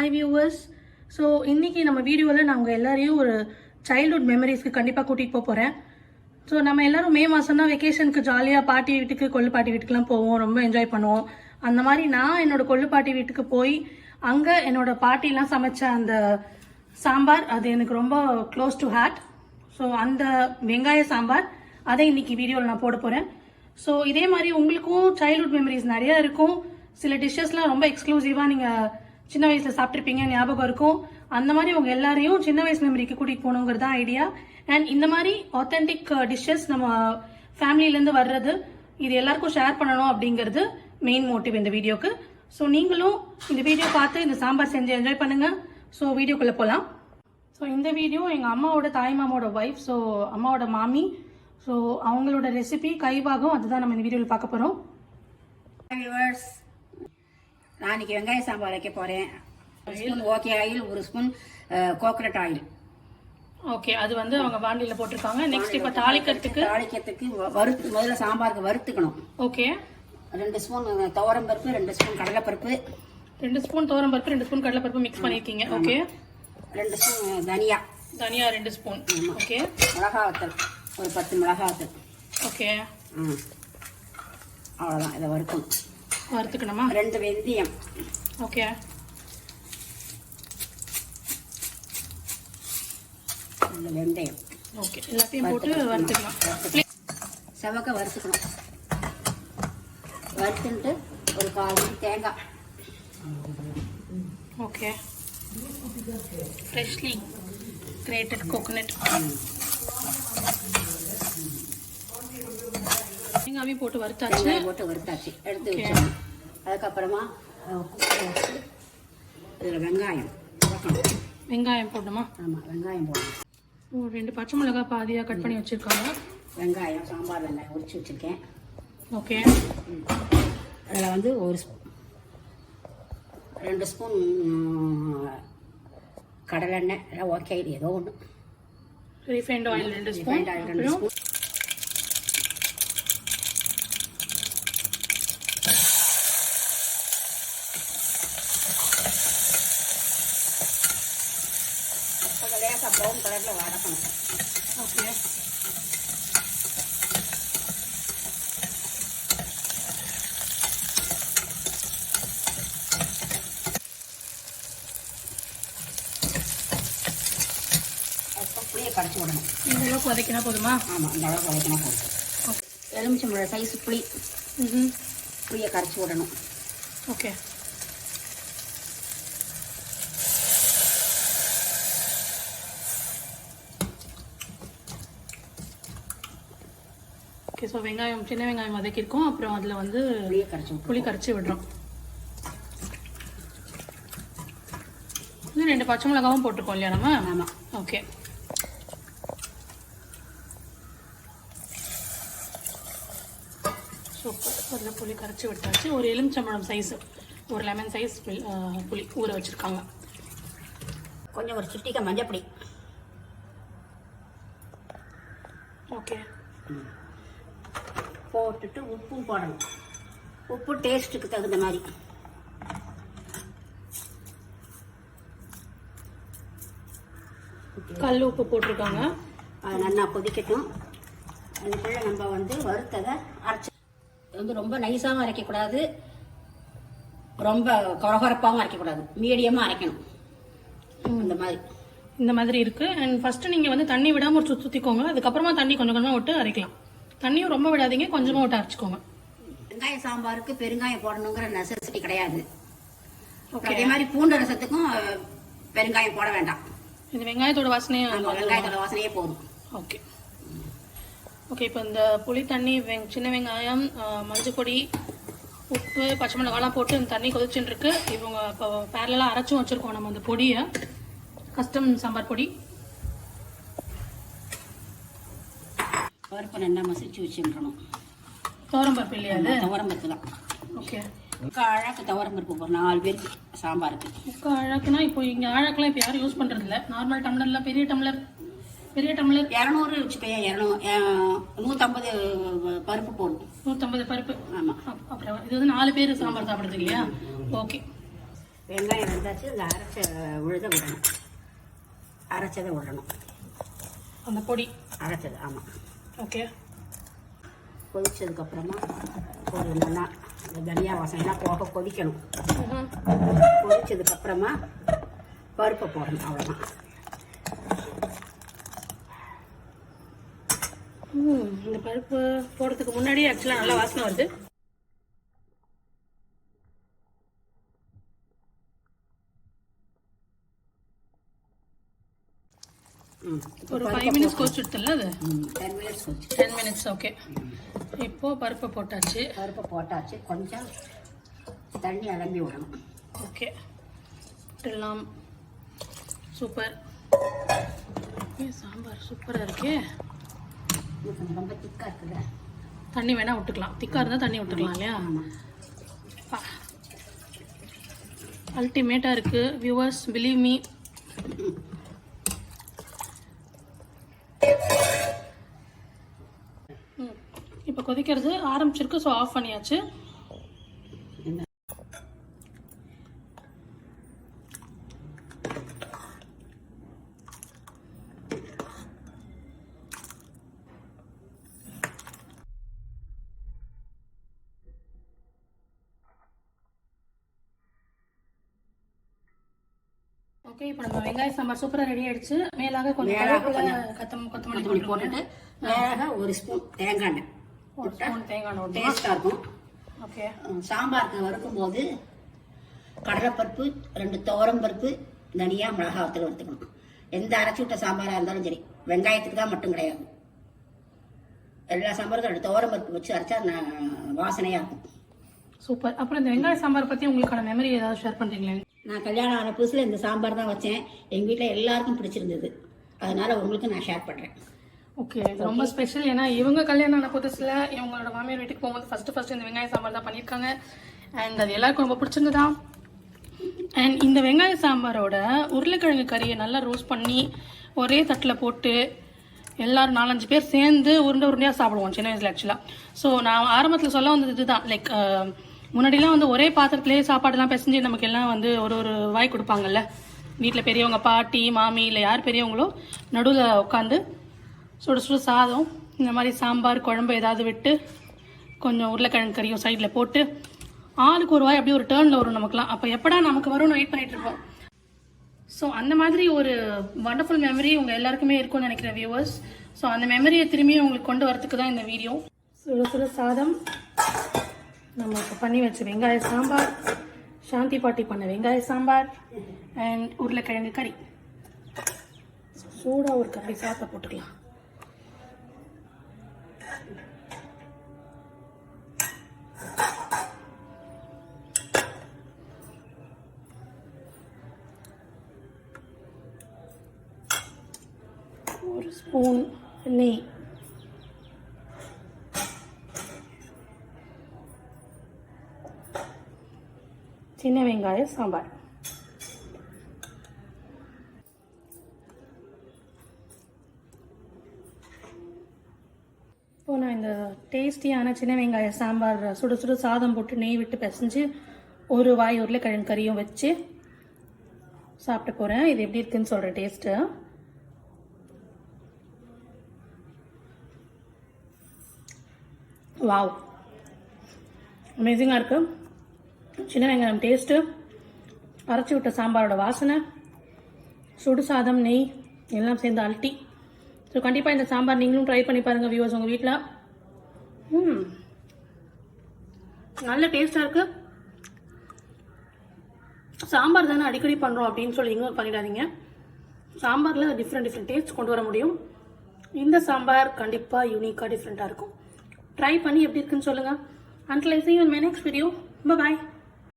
Hi viewers. So இன்றைக்கி நம்ம வீடியோவில் நாங்கள் எல்லாரையும் ஒரு சைல்ட்ஹுட் மெமரிஸ்க்கு கண்டிப்பாக கூட்டிகிட்டு போகிறேன். ஸோ நம்ம எல்லோரும் மே மாதம் தான் வெக்கேஷனுக்கு ஜாலியாக பாட்டி வீட்டுக்கு கொள்ளு பாட்டி வீட்டுக்குலாம் போவோம், ரொம்ப என்ஜாய் பண்ணுவோம். அந்த மாதிரி நான் என்னோட கொள்ளு பாட்டி வீட்டுக்கு போய் அங்கே என்னோட பாட்டிலாம் சமைச்ச அந்த சாம்பார், அது எனக்கு ரொம்ப க்ளோஸ் டு ஹார்ட். ஸோ அந்த வெங்காய சாம்பார் அதை இன்னைக்கு வீடியோவில் நான் போட போகிறேன். ஸோ இதே மாதிரி உங்களுக்கும் சைல்ட்ஹுட் மெமரிஸ் நிறைய இருக்கும். சில டிஷ்ஷஸ்லாம் ரொம்ப எக்ஸ்க்ளூசிவாக நீங்கள் சின்ன வயசில் சாப்பிட்ருப்பீங்க, ஞாபகம் இருக்கும். அந்த மாதிரி உங்கள் எல்லாரையும் சின்ன வயசு மெமரிக்கு கூட்டிகிட்டு போகணுங்கிறது தான் ஐடியா. அண்ட் இந்த மாதிரி ஆத்தென்டிக் டிஷ்ஷஸ் நம்ம ஃபேமிலியிலேருந்து வர்றது, இது எல்லாருக்கும் ஷேர் பண்ணணும் அப்படிங்கிறது மெயின் மோட்டிவ் இந்த வீடியோக்கு. ஸோ நீங்களும் இந்த வீடியோ பார்த்து இந்த சாம்பார் செஞ்சு என்ஜாய் பண்ணுங்கள். ஸோ வீடியோக்குள்ளே போகலாம். ஸோ இந்த வீடியோ எங்கள் அம்மாவோட தாய் மாமாவோட ஒய்ஃப், ஸோ அம்மாவோட மாமி, ஸோ அவங்களோட ரெசிபி கைவாகும், அதுதான் நம்ம இந்த வீடியோவில் பார்க்க போகிறோம். நான் இன்னைக்கு வெங்காய சாம்பார் வைக்க போகிறேன். ஒரு ஸ்பூன் ஓகே ஆயில், ஒரு ஸ்பூன் கோகனட் ஆயில். ஓகே, அது வந்து அவங்க வாண்டியில் போட்டிருக்காங்க. நெக்ஸ்ட் இப்போ தாளிக்கிறதுக்கு வறுத்து முதல்ல சாம்பாருக்கு வறுத்துக்கணும். ஓகே, 2 ஸ்பூன் துவரம் பருப்பு, 2 ஸ்பூன் கடலைப்பருப்பு, 2 ஸ்பூன் துவரம் பருப்பு, 2 ஸ்பூன் கடலைப்பருப்பு மிக்ஸ் பண்ணியிருக்கீங்க. ஓகே, 2 ஸ்பூன் தனியா 2 ஸ்பூன். ஓகே, மிளகா வத்தல் ஒரு 10 மிளகா வத்தல். ஓகே, அவ்வளோதான். இதை வறுத்துக்கணுமா? 2 வெந்தயம். ஓகே, வெந்தயம். ஓகே, எல்லாத்தையும் போட்டு வறுத்துக்கலாம். செவக்க வறுத்துக்கணும். வறுத்துட்டு ஒரு 1/4 தேங்காய். Okay, freshly கிரேட்டட் coconut. தேங்காயும் போட்டு வறுத்தாச்சு. எடுத்து வச்சு அதுக்கப்புறமா இதில் வெங்காயம் போடணுமா? ஆமாம், வெங்காயம் போடணும். 2 பச்சை மிளகாய் பாதியாக கட் பண்ணி வச்சுருக்காங்க. வெங்காயம், சாம்பார் வெங்காயம் உரிச்சு வச்சுருக்கேன். ஓகே, அதில் வந்து 2 ஸ்பூன் கடலெண்ணெய், எல்லாம் ஓகே, ஏதோ ஒன்று. Refined oil 2 spoon. லேசாக ப்ரௌன் கலரில் வதக்கணும். ஓகே, புளியை கரைச்சி விடணும். இந்த அளவுக்கு வதக்கினா போதுமா? ஆமாம், இந்த அளவுக்கு வதக்கினா போதும். எலுமிச்சம்பழம் சைஸ் புளியை கரைச்சி விடணும். Okay, okay. ஸோ சின்ன வெங்காயம் வதக்கியிருக்கோம். அப்புறம் அதில் வந்து புளி கரைச்சி விடுறோம். 2 பச்சை மிளகாவும் போட்டிருக்கோம் இல்லையா நம்ம? ஆமாம். Okay, super. அதில் புளி கரைச்சி விட்டாச்சு. ஒரு எலுமிச்சம்பழம் சைஸ், ஒரு லெமன் சைஸ் புளி ஊற வச்சுருக்காங்க. கொஞ்சம் ஒரு சிட்டிக்க மஞ்சப்பொடி. ஓகே, போட்டுட்டு உப்பும் போடணும். உப்பு டேஸ்ட்டுக்கு தகுந்த மாதிரி. கல் உப்பு போட்டிருக்காங்க. அது நல்லா கொதிக்கட்டும். அதுக்குள்ளே நம்ம வந்து வறுத்ததை அரைச்சி ரொம்ப நைஸாகவும் அரைக்கக்கூடாது, ரொம்ப கொரகொரப்பாகவும் அரைக்கக்கூடாது, மீடியமாக அரைக்கணும். இந்த மாதிரி இருக்குது. அண்ட் ஃபஸ்ட்டு நீங்கள் வந்து தண்ணி விடாமல் ஒரு சுற்றிக்கோங்க. அதுக்கப்புறமா தண்ணி கொஞ்சம் கொஞ்சமாக விட்டு அரைக்கலாம். தண்ணியும் ரொம்ப விடாதீங்க, கொஞ்சமாக விட்டு அரைச்சிக்கோங்க. வெங்காய சாம்பாருக்கு பெருங்காயம் போடணுங்கிற நெசசிட்டி கிடையாது. அதே மாதிரி பூண்டு ரசத்துக்கும் பெருங்காயம் போட வேண்டாம். இந்த வெங்காயத்தோட வாசனையே போதும். Okay, okay. இப்போ இந்த புளி தண்ணி, சின்ன வெங்காயம், மஞ்சள் பொடி, உப்பு, பச்சை மிளகாலாம் போட்டு இந்த தண்ணி கொதிச்சுட்டு இருக்கு. இவங்க இப்போ பேரலாக அரைச்சும் வச்சுருக்கோம் நம்ம அந்த பொடியை, கஸ்டம் சாம்பார் பொடி. பருப்பு நல்லா மசிச்சு வச்சுருக்கணும். துவரம் பருப்பு இல்லையா? அது துவரம் பருப்பு தான். ஓகே, அழகு துவரம் பருப்பு ஒரு 4 பேருக்கு சாம்பாருக்கு. அழகுனா இப்போ இங்கே அழகுலாம் இப்போ யாரும் யூஸ் பண்ணுறது இல்லை. நார்மல் டம்ளரில் பெரிய டம்ளர் 200 வச்சுக்கோங்க. 150 பருப்பு போடணும். 150 பருப்பு. ஆமாம். அப்புறம் இது வந்து 4 பேர் சாம்பார் சாப்பிட்றது இல்லையா? ஓகே, வெங்காயம் வெந்தாச்சு, இந்த விழுத விடணும், அரைச்சதை விடணும். அந்த பொடி அரைச்சது, ஆமாம். ஓகே. கொதிச்சதுக்கப்புறமா ஒரு நல்லா இந்த தனியா வாசனைலாம் போக கொதிக்கணும். கொதிச்சதுக்கப்புறமா பருப்பை போடணும், அவ்வளோதான். இந்த பருப்பு போடுறதுக்கு முன்னாடி ஆக்சுவலாக நல்லா வாசனை வருது. ஒரு 5 minutes கொதிச்சுடுதுல்ல அது? 10 minutes கொதிச்சு. 10 minutes, ஓகே. இப்போ பருப்பை போட்டாச்சு. கொஞ்சம் தண்ணி அலம்பி விடணும். ஓகே, விட்டுடலாம். சூப்பர். சாம்பார் சூப்பராக இருக்கே. ரொம்ப திக்காக இருக்குல்ல, தண்ணி வேணா விட்டுக்கலாம். திக்காக இருந்தால் தண்ணி விட்டுக்கலாம் இல்லையா? அல்டிமேட்டாக இருக்குது வியூவர்ஸ், பிலீவ் மீ. இப்போ கொதிக்கிறது ஆரம்பிச்சிருக்கு. ஸோ ஆஃப் பண்ணியாச்சு. ஓகே, இப்போ நம்ம வெங்காய சாம்பார் சூப்பராக ரெடி ஆயிடுச்சு. மேலாக கொஞ்சம் கொத்தமல்லி போட்டுட்டு மேலாக ஒரு ஸ்பூன் தேங்காய் எண்ணெய். தேங்காய் டேஸ்டாக இருக்கும். ஓகே. சாம்பாருக்கு வறுக்கும் போது கடலைப்பருப்பு, 2 துவரம் பருப்பு, தனியாக மிளகாய் வறுத்துக்கணும். எந்த அரைச்சி விட்ட சாம்பாராக இருந்தாலும் சரி, வெங்காயத்துக்கு தான் மட்டும் கிடையாது. எல்லா சாம்பாருக்கும் 2 துவரம் பருப்பு வச்சு அரைச்சா வாசனையாக இருக்கும். சூப்பர். அப்புறம் இந்த வெங்காய சாம்பார் பற்றி உங்களுக்கான மெமரி ஏதாவது ஷேர் பண்ணுறீங்களா? நான் கல்யாணம் ஆன புதுசில் இந்த சாம்பார் தான் வச்சேன். எங்கள் வீட்டில் எல்லாருக்கும் பிடிச்சிருந்தது. அதனால உங்களுக்கு நான் ஷேர் பண்ணுறேன். ஓகே, இது ரொம்ப ஸ்பெஷல். ஏன்னா இவங்க கல்யாணம் ஆன புதுசில் இவங்களோட மாமியார் வீட்டுக்கு போகும்போது ஃபர்ஸ்ட் இந்த வெங்காய சாம்பார் தான் பண்ணியிருக்காங்க. அண்ட் அது எல்லாருக்கும் ரொம்ப பிடிச்சிருந்ததா. அண்ட் இந்த வெங்காய சாம்பாரோட உருளைக்கிழங்கு கறியை நல்லா ரோஸ்ட் பண்ணி ஒரே தட்டில் போட்டு எல்லாரும் 4-5 பேர் சேர்ந்து உருண்டையாக சாப்பிடுவோம் சின்ன வயசில் ஆக்சுவலாக. ஸோ நான் ஆரம்பத்தில் சொல்ல வந்தது இதுதான். லைக் முன்னாடிலாம் வந்து ஒரே பாத்திரத்திலே சாப்பாடுலாம் பிசைஞ்சு நமக்கு எல்லாம் வந்து ஒரு வாய் கொடுப்பாங்கல்ல. வீட்டில் பெரியவங்க, பாட்டி, மாமி, இல்லை யார் பெரியவங்களோ நடுவில் உட்காந்து சுடு சாதம், இந்த மாதிரி சாம்பார் குழம்பு ஏதாவது விட்டு கொஞ்சம் உருளைக்கிழங்கு கறியும் சைடில் போட்டு ஆளுக்கு ஒரு வாய் அப்படியே ஒரு டேர்னில் வரும் நமக்குலாம். அப்போ எப்படா நமக்கு வரும்னு வெயிட் பண்ணிட்டு இருப்போம். ஸோ அந்த மாதிரி ஒரு வண்டர்ஃபுல் மெமரி உங்கள் எல்லாருக்குமே இருக்கும்னு நினைக்கிறேன் வியூவர்ஸ். ஸோ அந்த மெமரியை திரும்பி உங்களுக்கு கொண்டு வரதுக்கு தான் இந்த வீடியோ. சுடு சாதம், நம்ம இப்போ பண்ணி வச்ச வெங்காய சாம்பார், சாந்தி பாட்டி பண்ண வெங்காய சாம்பார் அண்ட் உருளைக்கிழங்கு கறி. சூடாக ஒரு கறி சாப்பிட போட்டுக்கலாம். ஒரு ஸ்பூன் நெய், சின்ன வெங்காய சாம்பார். இப்போ நான் இந்த டேஸ்டியான சின்ன வெங்காய சாம்பார் சுடு சாதம் போட்டு நெய் விட்டு பிசைஞ்சு ஒரு வாய் உருளைக்கிழங்கு கறியும் வச்சு சாப்பிட்டு போகிறேன். இது எப்படி இருக்குன்னு சொல்கிறேன் டேஸ்ட்டு. வாவ், அமேசிங்காக இருக்குது. சின்ன வெங்காயம் டேஸ்ட்டு, அரைச்சி விட்ட சாம்பாரோட வாசனை, சுடு சாதம், நெய் எல்லாம் சேர்ந்து அல்ட்டி. ஸோ கண்டிப்பாக இந்த சாம்பார் நீங்களும் ட்ரை பண்ணி பாருங்கள் வியூவர்ஸ் உங்கள் வீட்டில். நல்ல டேஸ்ட்டாக இருக்குது. சாம்பார் தானே அடிக்கடி பண்ணுறோம் அப்படின்னு சொல்லி இக்னோர் பண்ணிடாதீங்க. சாம்பாரில் டிஃப்ரெண்ட் டேஸ்ட் கொண்டு வர முடியும். இந்த சாம்பார் கண்டிப்பாக யூனிக்காக டிஃப்ரெண்ட்டாக இருக்கும். ட்ரை பண்ணி எப்படி இருக்குன்னு சொல்லுங்கள். Until I see you in my next video. Bye-bye.